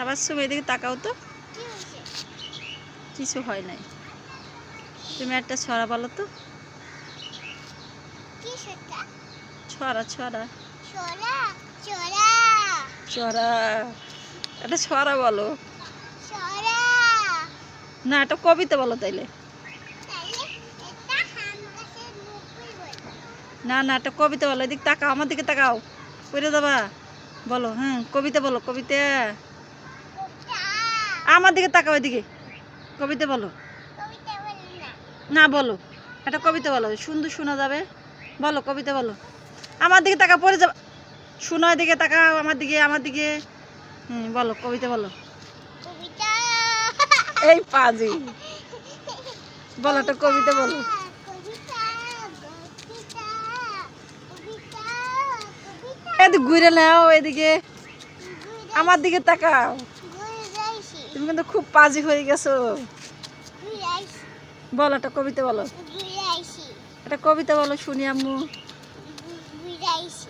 তাবাসসুম এদিকে তাকাও তো। কি হয়েছে? কিছু হয় নাই। তুমি একটা ছড়া বলো তো। কি সেটা? ছড়া ছড়া ছড়া ছড়া ছড়া একটা ছড়া বলো। ছড়া না একটা কবিতা বলো তাইলে। তাহলে এটা হাম গাছের মুকুল বলে। না না একটা কবিতা বলো। এদিকে তাকাও, আমার দিকে তাকাও, পড়ে যাবা। বলো, হ্যাঁ কবিতা বলো, কবিতা। ওটা আমার দিকে তাকাও, এদিকে কবিতা বলো। কবিতা বলে না। না বলো, একটা কবিতা বলো, সুন্দর শোনা যাবে। বলো কবিতা বলো। আমার দিকে তাকাও, পড়ে যাবা। শোনো, এদিকে তাকাও, আমার দিকে, আমার দিকে। বলো কবিতা বলো। কবিতা এই পাজি, বলো একটা কবিতা বলো। কবিতা কবিতা কবিতা কবিতা এদিকে ঘুরে নাও, এদিকে আমার দিকে তাকাও। ঘুরে যাইছি তুমি কিন্তু খুব পাজি হয়ে গেছো। ঘুরে আইছি বলো একটা কবিতা বলো। ঘুরে আইছি একটা কবিতা বলো শুনি আম্মু। ঘুরে আইছি